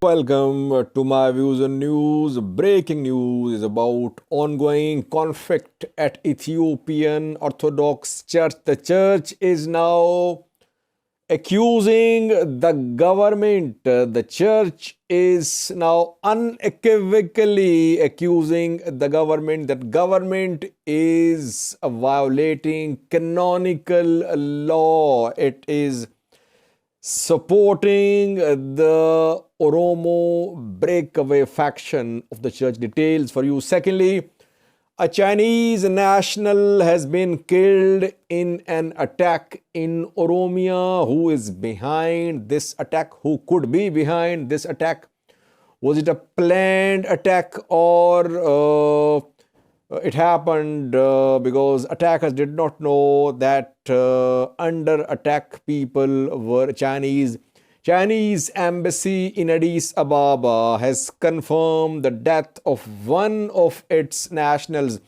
Welcome to my views on news. Breaking news is about ongoing conflict at Ethiopian Orthodox Church. The church is now accusing the government. The church is now unequivocally accusing the government that government is violating canonical law. It is supporting the Oromo breakaway faction of the church. Details for you. Secondly, a Chinese national has been killed in an attack in Oromia. Who is behind this attack? Who could be behind this attack? Was it a planned attack or it happened because attackers did not know that under attack people were Chinese? Chinese embassy in Addis Ababa has confirmed the death of one of its nationals.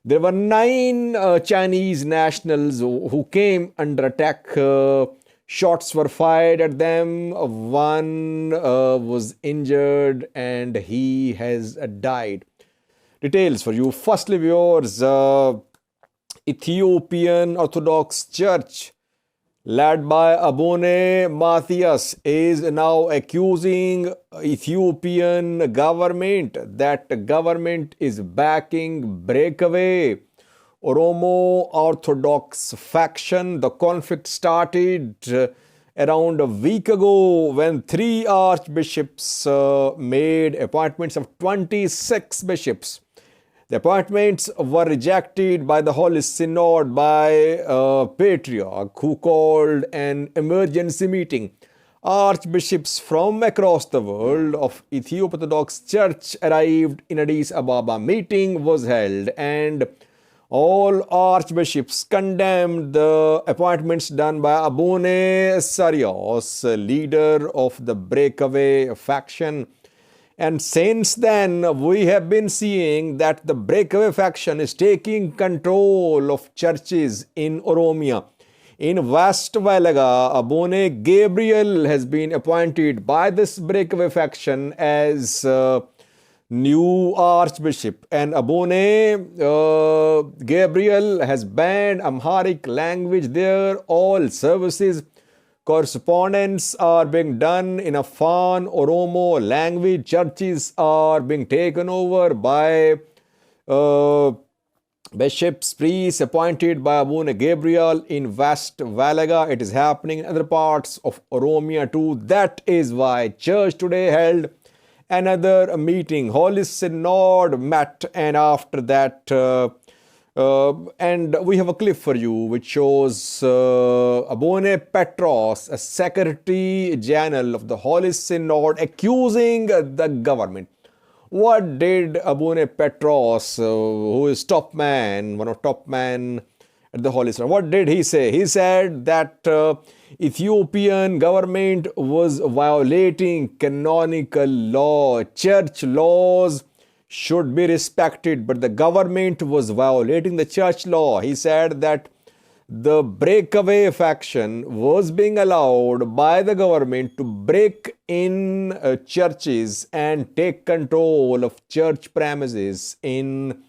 There were 9 Chinese nationals who came under attack. Shots were fired at them. One was injured and he has died. Details for you. Firstly, viewers, Ethiopian Orthodox Church led by Abone Matthias is now accusing Ethiopian government that the government is backing breakaway Oromo Orthodox faction. The conflict started around a week ago when 3 archbishops made appointments of 26 bishops. The appointments were rejected by the Holy Synod by a patriarch who called an emergency meeting. Archbishops from across the world of Ethiopian Orthodox Church arrived in Addis Ababa. Meeting was held and all archbishops condemned the appointments done by Abone Sarios, leader of the breakaway faction. And since then, we have been seeing that the breakaway faction is taking control of churches in Oromia. In West Valaga, Abone Gabriel has been appointed by this breakaway faction as new archbishop. And Abone Gabriel has banned Amharic language there. All services correspondence are being done in a Fan Oromo language. Churches are being taken over by bishops, priests appointed by Abune Gabriel in West Valaga. It is happening in other parts of Oromia too. That is why church today held another meeting. Holy Synod met, and after that and we have a clip for you which shows Abone Petros, a secretary general of the Holy Synod, accusing the government. What did Abone Petros, who is top man, one of top men at the Holy Synod, what did he say? He said that Ethiopian government was violating canonical law. Church laws should be respected, but the government was violating the church law. He said that the breakaway faction was being allowed by the government to break in churches and take control of church premises in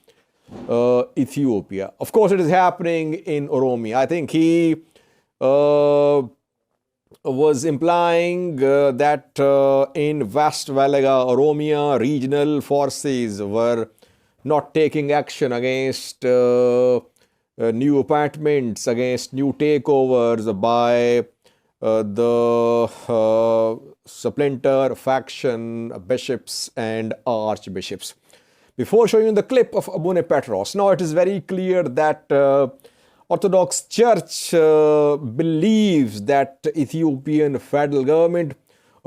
Ethiopia. Of course, it is happening in Oromia. I think he was implying that in West Valaga, Oromia, regional forces were not taking action against new appointments, against new takeovers by the splinter faction bishops and archbishops. Before showing you the clip of Abone Petros, now it is very clear that Orthodox Church believes that Ethiopian federal government,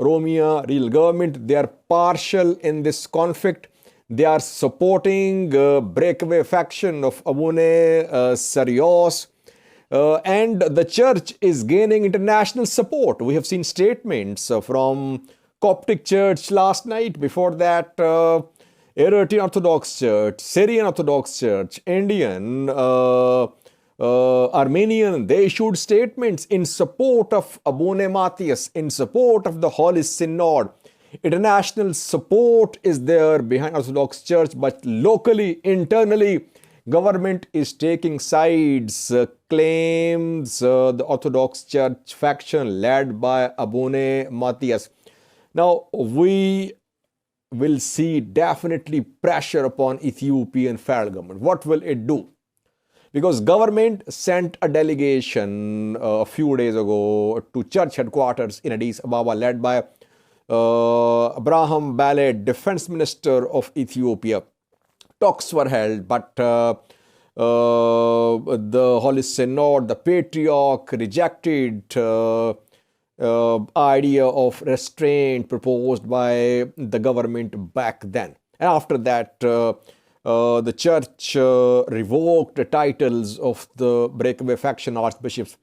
Oromia real government, they are partial in this conflict. They are supporting breakaway faction of Abone Sarios. And the church is gaining international support. We have seen statements from Coptic Church last night. Before that, Eritrean Orthodox Church, Syrian Orthodox Church, Indian, Armenian, they issued statements in support of Abone Matthias, in support of the Holy Synod. International support is there behind Orthodox Church, but locally, internally, government is taking sides, claims the Orthodox Church faction led by Abune Matthias. Now, we will see definitely pressure upon Ethiopian federal government. What will it do? Because government sent a delegation a few days ago to church headquarters in Addis Ababa, led by Abraham Ballet, defense minister of Ethiopia. Talks were held, but the Holy Synod, the Patriarch, rejected idea of restraint proposed by the government back then. And after that, the church revoked the titles of the breakaway faction archbishops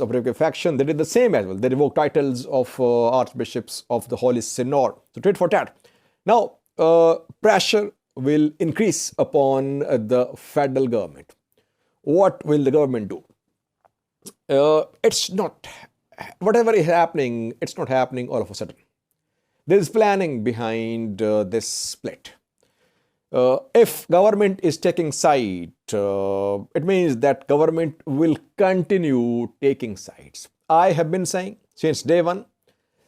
of breakaway faction. They did the same as well. They revoked titles of archbishops of the Holy Synod. So tit for tat. Now, pressure will increase upon the federal government. What will the government do? It's not, whatever is happening, it's not happening all of a sudden. There is planning behind this split. If government is taking side, it means that government will continue taking sides. I have been saying since day one,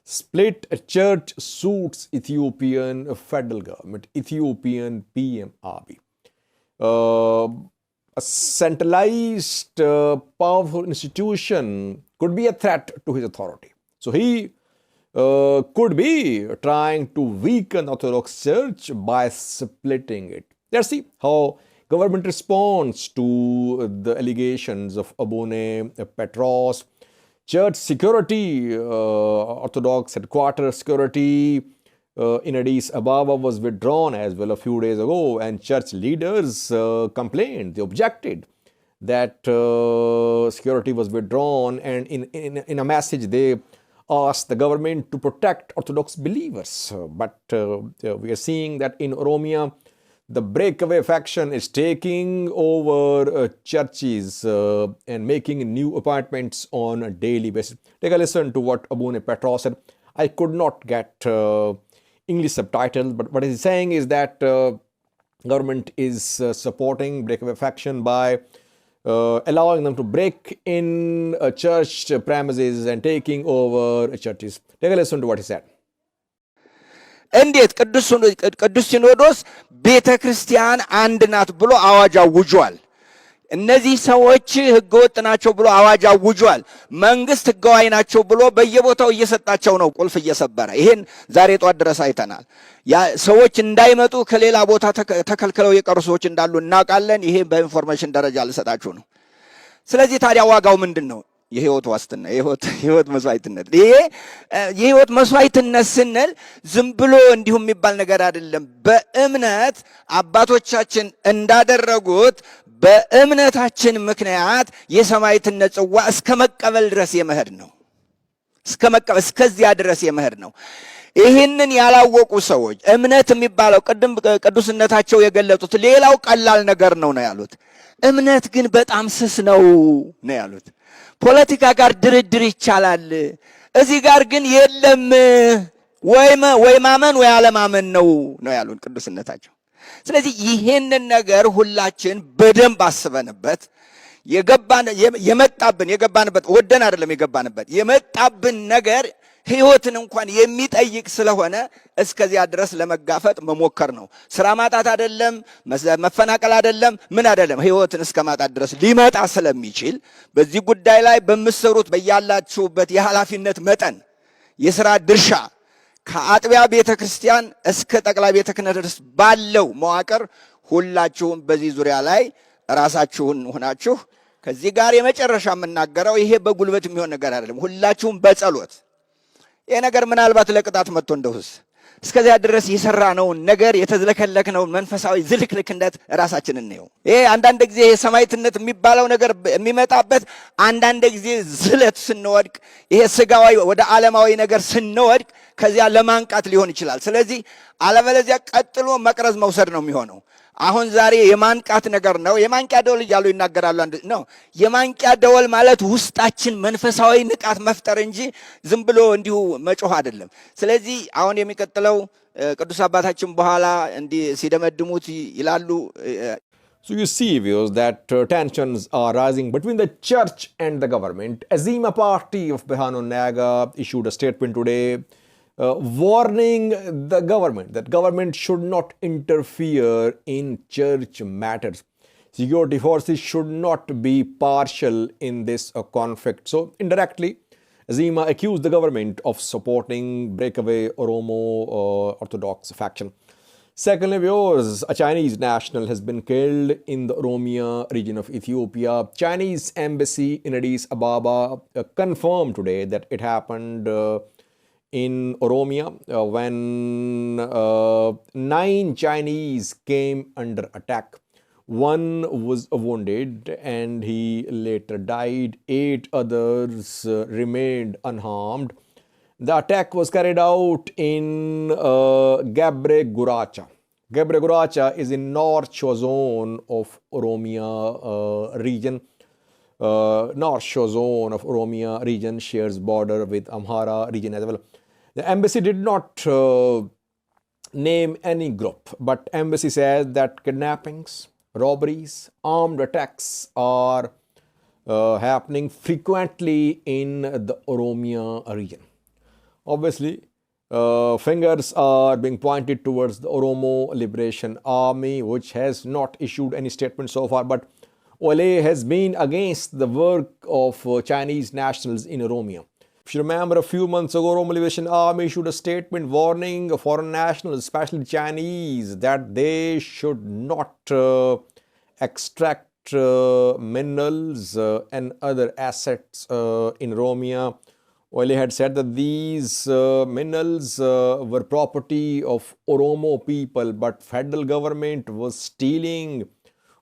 split church suits Ethiopian federal government, Ethiopian PMRB. A centralized, powerful institution could be a threat to his authority. So he could be trying to weaken Orthodox Church by splitting it. Let's see how government responds to the allegations of Abune Petros. Church security, Orthodox headquarters security in Addis Ababa was withdrawn as well a few days ago, and church leaders complained, they objected that security was withdrawn, and in a message they asked the government to protect Orthodox believers. But we are seeing that in Oromia, the breakaway faction is taking over churches and making new appointments on a daily basis. Take a listen to what Abune Petros said. I could not get English subtitles, but what he's saying is that government is supporting breakaway faction by allowing them to break in church premises and taking over churches. Take a listen to what he said. እንዴት ቅዱስ ሲኖዶስ ቤተ ክርስቲያን አንድ ናት ብሎ አዋጅ አውጇል። እነዚህ ሰዎች ህገወጥ ናቸው ብሎ አዋጅ አውጇል። መንግስት ህጋዊ ናቸው ብሎ በየቦታው እየሰጣቸው ነው ቁልፍ እየሰበረ። ይሄን ዛሬ ጧት ድረስ አይተናል። ያ ሰዎች እንዳይመጡ ከሌላ ቦታ ተከልክለው የቀሩ ሰዎች እንዳሉ እናውቃለን። ይሄ በኢንፎርሜሽን ደረጃ ልሰጣችሁ ነው። ስለዚህ ታዲያ ዋጋው ምንድነው? የህይወት ዋስትና፣ የህይወት መስዋዕትነት። ይሄ የህይወት መስዋዕትነት ስንል ዝም ብሎ እንዲሁም የሚባል ነገር አይደለም። በእምነት አባቶቻችን እንዳደረጉት በእምነታችን ምክንያት የሰማዕትነት ጽዋ እስከ መቀበል ድረስ የመሄድ ነው። እስከዚያ ድረስ የመሄድ ነው። ይህንን ያላወቁ ሰዎች እምነት የሚባለው ቅድም ቅዱስነታቸው የገለጡት ሌላው ቀላል ነገር ነው ያሉት። እምነት ግን በጣም ስስ ነው ያሉት። ፖለቲካ ጋር ድርድር ይቻላል፣ እዚህ ጋር ግን የለም፣ ወይ ማመን ወይ አለማመን ነው ያሉን ቅዱስነታቸው። ስለዚህ ይሄንን ነገር ሁላችን በደንብ አስበንበት የገባንበት ወደን አይደለም የመጣብን ነገር ህይወትን እንኳን የሚጠይቅ ስለሆነ እስከዚያ ድረስ ለመጋፈጥ መሞከር ነው። ስራ ማጣት አይደለም፣ መፈናቀል አይደለም፣ ምን አይደለም፣ ህይወትን እስከ ማጣት ድረስ ሊመጣ ስለሚችል በዚህ ጉዳይ ላይ በመሰሩት በያላችሁበት የኃላፊነት መጠን የሥራ ድርሻ ከአጥቢያ ቤተክርስቲያን እስከ ጠቅላይ ቤተ ክህነት ድረስ ባለው መዋቅር ሁላችሁም በዚህ ዙሪያ ላይ ራሳችሁን ሆናችሁ ከዚህ ጋር የመጨረሻ የምናገረው ይሄ በጉልበት የሚሆን ነገር አይደለም። ሁላችሁም በጸሎት ይሄ ነገር ምናልባት ለቅጣት መጥቶ እንደውስ እስከዚያ ድረስ የሰራነውን ነገር የተዝለከለክነውን መንፈሳዊ ዝልክልክነት ራሳችንን ነው። ይሄ አንዳንድ ጊዜ የሰማዕትነት የሚባለው ነገር የሚመጣበት አንዳንድ ጊዜ ዝለት ስንወድቅ፣ ይሄ ስጋዊ ወደ ዓለማዊ ነገር ስንወድቅ ከዚያ ለማንቃት ሊሆን ይችላል። ስለዚህ አለበለዚያ ቀጥሎ መቅረዝ መውሰድ ነው የሚሆነው። አሁን ዛሬ የማንቃት ነገር ነው። የማንቂያ ደወል እያሉ ይናገራሉ። አንድ ነው የማንቂያ ደወል ማለት ውስጣችን መንፈሳዊ ንቃት መፍጠር እንጂ ዝም ብሎ እንዲሁ መጮህ አይደለም። ስለዚህ አሁን የሚቀጥለው ቅዱስ አባታችን በኋላ እንዲህ ሲደመድሙት ይላሉ። So you see, viewers, that tensions are rising between the church and the government. Azima party of Behanu Naga issued a statement today warning the government that government should not interfere in church matters. Security forces should not be partial in this conflict. So indirectly, Azima accused the government of supporting breakaway Oromo Orthodox faction. Secondly, viewers, a Chinese national has been killed in the Oromia region of Ethiopia. Chinese embassy in Addis Ababa confirmed today that it happened in Oromia when 9 Chinese came under attack. One was wounded and he later died. 8 others remained unharmed. The attack was carried out in Gabre Guracha. Gabre Guracha is in north shore zone of Oromia region. North shore zone of Oromia region shares border with Amhara region as well. The embassy did not name any group, but embassy says that kidnappings, robberies, armed attacks are happening frequently in the Oromia region. Obviously, fingers are being pointed towards the Oromo Liberation Army, which has not issued any statement so far, but OLA has been against the work of Chinese nationals in Oromia. If you remember, a few months ago, Oromo Liberation Army issued a statement warning foreign nationals, especially Chinese, that they should not extract minerals and other assets in Oromia. Oile had said that these minerals were property of Oromo people, but federal government was stealing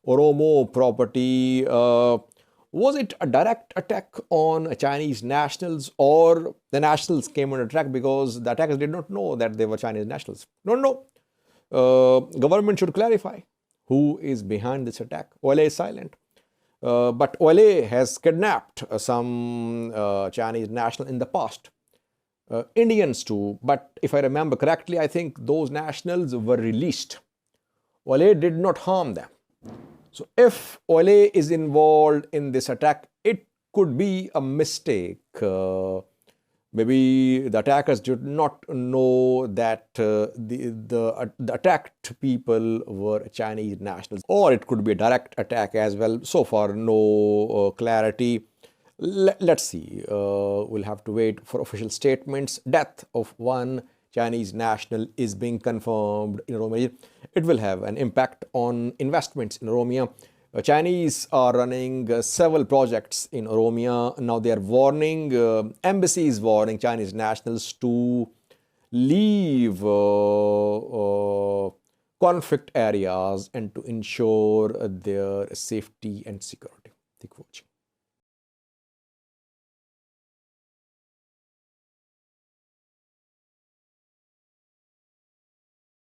Oromo property. Was it a direct attack on Chinese nationals, or the nationals came under attack because the attackers did not know that they were Chinese nationals? Don't know. Government should clarify who is behind this attack. Oile is silent. But OLA has kidnapped some Chinese nationals in the past. Indians too. But if I remember correctly, I think those nationals were released. OLA did not harm them. So if OLA is involved in this attack, it could be a mistake. Maybe the attackers did not know that the attacked people were Chinese nationals, or it could be a direct attack as well. So far, no clarity. Let's see. We'll have to wait for official statements. Death of one Chinese national is being confirmed in Oromia. It will have an impact on investments in Oromia. Chinese are running several projects in Oromia. Now they are warning, embassy is warning Chinese nationals to leave conflict areas and to ensure their safety and security. Thank you for watching.